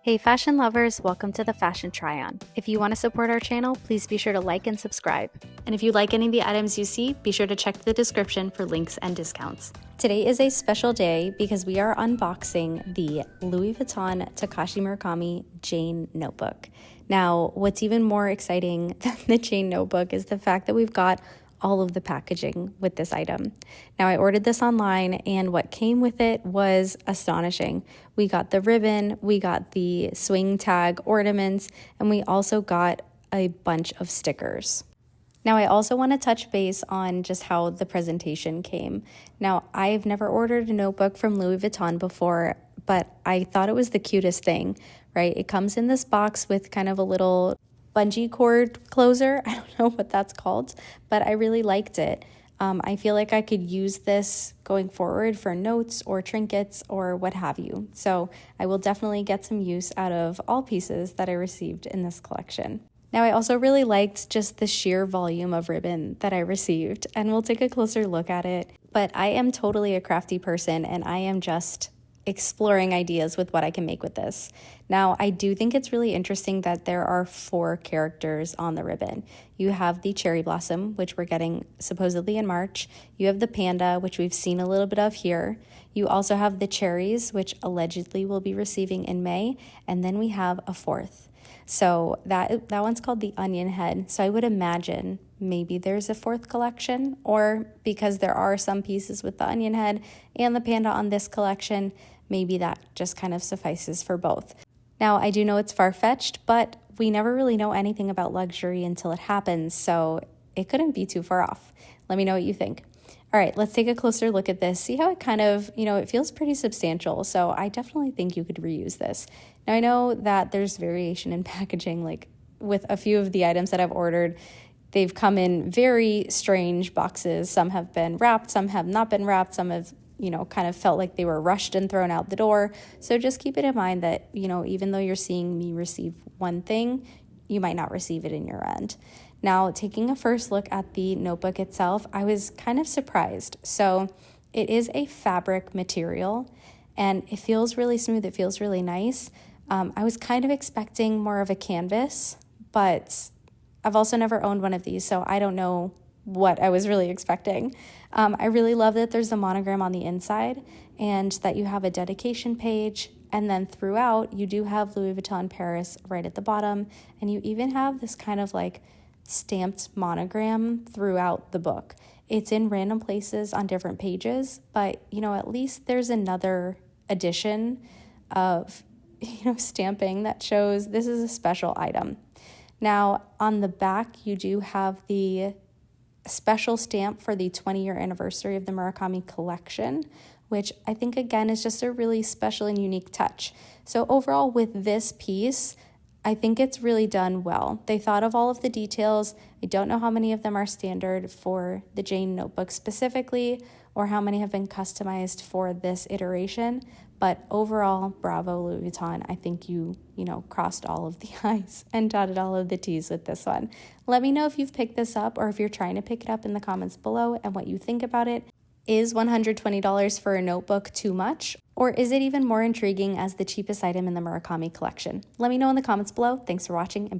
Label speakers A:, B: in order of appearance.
A: Hey fashion lovers, welcome to the Fashion Try-On. If you want to support our channel, please be sure to like and subscribe. And if you like any of the items you see, be sure to check the description for links and discounts. Today is a special day because we are unboxing the Louis Vuitton Takashi Murakami Jane Notebook. Now, what's even more exciting than the Jane Notebook is the fact that we've got all of the packaging with this item. Now, I ordered this online and what came with it was astonishing. We got the ribbon, we got the swing tag ornaments, and we also got a bunch of stickers. Now, I also want to touch base on just how the presentation came. Now, I've never ordered a notebook from Louis Vuitton before, but I thought it was the cutest thing, right? It comes in this box with kind of a little bungee cord closer. I don't know what that's called, but I really liked it. I feel like I could use this going forward for notes or trinkets or what have you. So I will definitely get some use out of all pieces that I received in this collection. Now, I also really liked just the sheer volume of ribbon that I received, and we'll take a closer look at it. But I am totally a crafty person, and I am just exploring ideas with what I can make with this. Now, I do think it's really interesting that there are 4 characters on the ribbon. You have the cherry blossom, which we're getting supposedly in March. You have the panda, which we've seen a little bit of here. You also have the cherries, which allegedly we'll be receiving in May. And then we have a 4th. So that one's called the onion head. So I would imagine maybe there's a 4th collection, or because there are some pieces with the onion head and the panda on this collection, maybe that just kind of suffices for both. Now, I do know it's far-fetched, but we never really know anything about luxury until it happens, so it couldn't be too far off. Let me know what you think. All right, let's take a closer look at this. See how it kind of, it feels pretty substantial, so I definitely think you could reuse this. Now, I know that there's variation in packaging, like with a few of the items that I've ordered. They've come in very strange boxes. Some have been wrapped, some have not been wrapped, some have, kind of felt like they were rushed and thrown out the door. So just keep it in mind that, even though you're seeing me receive one thing, you might not receive it in your end. Now, taking a first look at the notebook itself, I was kind of surprised. So it is a fabric material and it feels really smooth. It feels really nice. I was kind of expecting more of a canvas, but I've also never owned one of these, so I don't know what I was really expecting. I really love that there's a monogram on the inside and that you have a dedication page. And then throughout, you do have Louis Vuitton Paris right at the bottom. And you even have this kind of like stamped monogram throughout the book. It's in random places on different pages, but, at least there's another edition of, stamping that shows this is a special item. Now, on the back, you do have the special stamp for the 20-year anniversary of the Murakami collection, which I think, again, is just a really special and unique touch. So overall, with this piece, I think it's really done well. They thought of all of the details. I don't know how many of them are standard for the Jane notebook specifically, or how many have been customized for this iteration. But overall, bravo, Louis Vuitton. I think you crossed all of the I's and dotted all of the T's with this one. Let me know if you've picked this up or if you're trying to pick it up in the comments below and what you think about it. Is $120 for a notebook too much? Or is it even more intriguing as the cheapest item in the Murakami collection? Let me know in the comments below. Thanks for watching and be